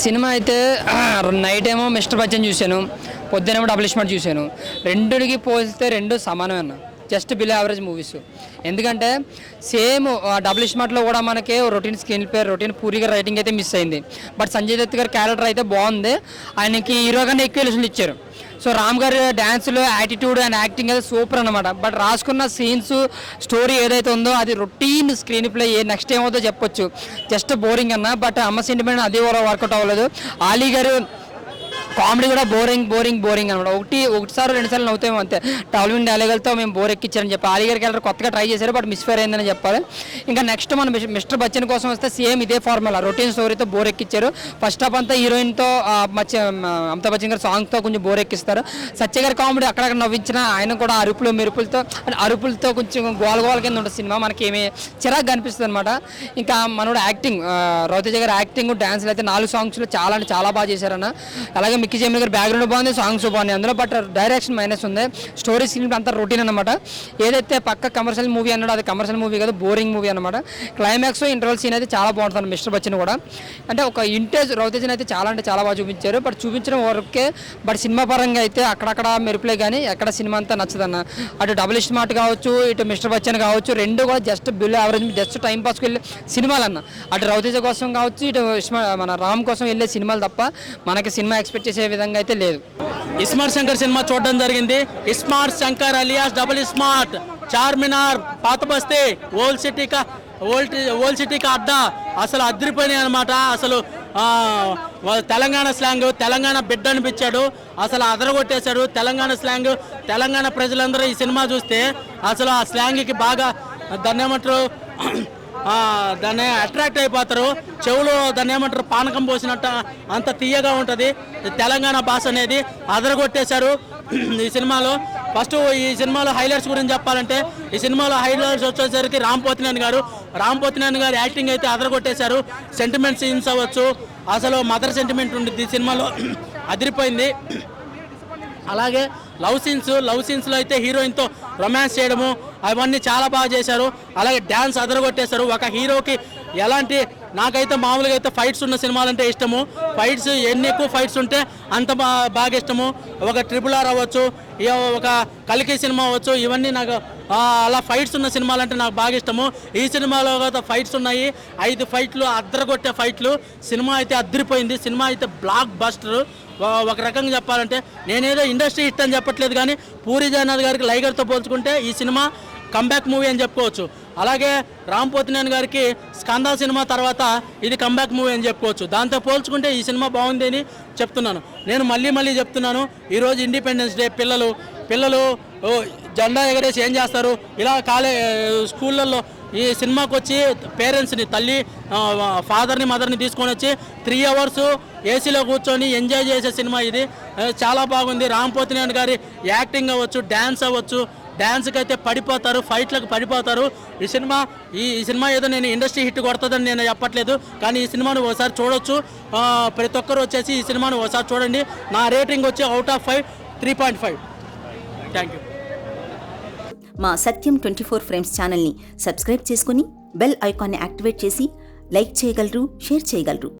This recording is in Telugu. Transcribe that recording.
సినిమా అయితే నైట్ ఏమో మిస్టర్ బచ్చన్ చూశాను, పొద్దునేమో డబుల్ స్మార్ట్ చూశాను. రెండుకి పోలిస్తే రెండు సమానమే అన్న, జస్ట్ బిలో యావరేజ్ మూవీస్. ఎందుకంటే సేమ్ డబుల్ స్మార్ట్లో కూడా మనకి రొటీన్ స్క్రీన్ ప్లే, రొటీన్ పూరిగా రైటింగ్ అయితే మిస్ అయింది. బట్ సంజయ్ దత్ గారి క్యారెక్టర్ అయితే బాగుంది, ఆయనకి హీరోగానే ఎక్కువ ఎలిషన్ ఇచ్చారు. సో రామ్ గారి డ్యాన్స్లో యాటిట్యూడ్ అండ్ యాక్టింగ్ అయితే సూపర్ అనమాట. బట్ రాసుకున్న సీన్స్, స్టోరీ ఏదైతే ఉందో అది రొటీన్ స్క్రీన్ ప్లే, నెక్స్ట్ ఏమవుతుందో చెప్పొచ్చు, జస్ట్ బోరింగ్ అన్న. బట్ అమ్మ సెంటిమెంట్ అది కూడా వర్కౌట్ అవ్వలేదు. ఆలీ గారు కామెడీ కూడా బోరింగ్ అనమాట. ఒకటిసారి రెండుసార్లు నవ్వుతాము అంతే. టాలీవుడ్ డైలాగులతో మేము బోర్ ఎక్కించారని చెప్పి ఆలీ గారికి వెళ్ళారు, కొత్తగా ట్రై చేశారు, బట్ మిస్ఫైర్ అయిందని చెప్పాలి. ఇంకా నెక్స్ట్ మనం మిస్టర్ బచ్చన్ కోసం వస్తే సేమ్ ఇదే ఫార్ములా, రొటీన్ స్టోరీతో బోర్ ఎక్కించారు. ఫస్ట్ హాఫ్ అంతా హీరోయిన్తో అమితాబ్ బచ్చన్ గారి సాంగ్తో కొంచెం బోర్ ఎక్కిస్తారు. సత్య గారి కామెడీ అక్కడక్కడ నవ్వించిన, ఆయన కూడా అరుపులతో కొంచెం గోల కింద ఉంటుంది సినిమా. మనకి ఏమి చిరాకు కనిపిస్తుంది అనమాట. ఇంకా మనోడు యాక్టింగ్, రవితేజ గారి యాక్టింగ్, డాన్స్లు అయితే 4 సాంగ్స్లో చాలా అంటే చాలా బాగా చేశారన్న. అలాగే మిక్కీ జెమిని గారి బ్యాక్గ్రౌండ్ బాగుంది, సాంగ్స్ బాగున్నాయి అందులో. బట్ డైరెక్షన్ మైనస్ ఉంది. స్టోరీ స్క్రీన్ అంతా రొటీన్ అనమాట. ఏదైతే పక్క కమర్షియల్ మూవీ అన్నాడో అది కమర్షియల్ మూవీ కాదు, బోరింగ్ మూవీ అనమాట. క్లైమాక్స్ ఇంటర్వల్ సీన్ అయితే చాలా బాగుంటుంది మిస్టర్ బచ్చన్ కూడా. అంటే ఒక ఇంటేజ్ రవితేజన్ అయితే చాలా అంటే చాలా బాగా చూపించారు. బట్ చూపించడం వరకే. బట్ సినిమా పరంగా అయితే అక్కడక్కడ మెరుపులే కానీ ఎక్కడ సినిమా అంతా నచ్చదన్న. అటు డబుల్ స్మార్ట్ కావచ్చు, ఇటు మిస్టర్ బచ్చన్ కావచ్చు, రెండు కూడా just below average, just time పాస్కి వెళ్ళే సినిమాలన్న. అటు రవితేజ కోసం కావచ్చు, ఇటు మన రామ్ కోసం వెళ్ళే సినిమాలు తప్ప మనకి సినిమా ఎక్స్పెక్ట్ చేసే విధంగా అయితే లేదు. ఇస్మార్ట్ శంకర్ సినిమా చూడడం జరిగింది. ISmart Shankar alias double smart, Charminar, పాత బస్తీ, ఓల్డ్ సిటీకి అడ్డా అసలు అదిరిపోయినాయి అనమాట. అసలు తెలంగాణ స్లాంగ్, తెలంగాణ బిడ్డ అనిపించాడు, అసలు అదరగొట్టేశాడు తెలంగాణ స్లాంగ్. తెలంగాణ ప్రజలందరూ ఈ సినిమా చూస్తే అసలు ఆ స్లాంగ్కి బాగా దాన్ని ఏమంటారు, దాన్ని అట్రాక్ట్ అయిపోతారు. చెవులో దాన్ని ఏమంటారు, పానకం పోసినట్టు అంత తీయగా ఉంటుంది తెలంగాణ భాష అనేది. అదరగొట్టేశారు ఈ సినిమాలో. ఫస్ట్ ఈ సినిమాలో హైలైట్స్ గురించి చెప్పాలంటే, ఈ సినిమాలో హైలైట్స్ వచ్చేసరికి రామ్ పోతినేని గారు యాక్టింగ్ అయితే అదరగొట్టేశారు. సెంటిమెంట్ సీన్స్ అవ్వచ్చు, అసలు మదర్ సెంటిమెంట్ ఉంటుంది ఈ సినిమాలో, అదిరిపోయింది. అలాగే లవ్ సీన్స్లో అయితే హీరోయిన్తో రొమాన్స్ చేయడము అవన్నీ చాలా బాగా చేశారు. అలాగే డ్యాన్స్ అదరగొట్టేశారు. ఒక హీరోకి ఎలాంటి, నాకైతే మామూలుగా అయితే ఫైట్స్ ఉన్న సినిమాలంటే ఇష్టము. ఫైట్స్ ఎన్ని ఎక్కువ ఫైట్స్ ఉంటే అంత బాగా ఇష్టము. ఒక RRR అవ్వచ్చు, ఒక కల్కి సినిమా అవ్వచ్చు, ఇవన్నీ నాకు అలా ఫైట్స్ ఉన్న సినిమాలంటే నాకు బాగా ఇష్టము. ఈ సినిమాలో ఫైట్స్ ఉన్నాయి, 5 ఫైట్లు, అద్దరగొట్టే ఫైట్లు. సినిమా అయితే అద్దరిపోయింది. సినిమా అయితే బ్లాక్ బస్టర్. ఒక రకంగా చెప్పాలంటే, నేనేదో ఇండస్ట్రీ హిట్ అని చెప్పట్లేదు, కానీ పూరి జగన్నాథ్ గారికి లైగర్తో పోల్చుకుంటే ఈ సినిమా కంబ్యాక్ మూవీ అని చెప్పుకోవచ్చు. అలాగే రామ్ పోతినేని గారికి స్కంద సినిమా తర్వాత ఇది కంబ్యాక్ మూవీ అని చెప్పుకోవచ్చు. దాంతో పోల్చుకుంటే ఈ సినిమా బాగుంది అని చెప్తున్నాను. నేను మళ్ళీ చెప్తున్నాను, ఈరోజు ఇండిపెండెన్స్ డే, పిల్లలు జెండా ఎగరేసి ఏం చేస్తారు, ఇలా స్కూళ్ళల్లో ఈ సినిమాకి వచ్చి పేరెంట్స్ని, తల్లి ఫాదర్ని మదర్ని తీసుకొని వచ్చి 3 hours ఏసీలో కూర్చొని ఎంజాయ్ చేసే సినిమా ఇది. చాలా బాగుంది. రామ్ పోతినేని గారి యాక్టింగ్ అవ్వచ్చు, డ్యాన్స్ అవ్వచ్చు, డ్యాన్స్కి అయితే పడిపోతారు, ఫైట్లకు పడిపోతారు. ఈ సినిమా ఏదో నేను ఇండస్ట్రీ హిట్ కొడుతుందని నేను చెప్పట్లేదు, కానీ ఈ సినిమాను ఒకసారి చూడొచ్చు. ప్రతి ఒక్కరు వచ్చేసి ఈ సినిమాను ఒకసారి చూడండి. నా రేటింగ్ వచ్చి అవుట్ ఆఫ్ 5 3.5. Thank you. మా సత్యం 24 ఫ్రేమ్స్ ఛానల్ని సబ్స్క్రైబ్ చేసుకుని బెల్ ఐకాన్ని యాక్టివేట్ చేసి లైక్ చేయగలరు, షేర్ చేయగలరు.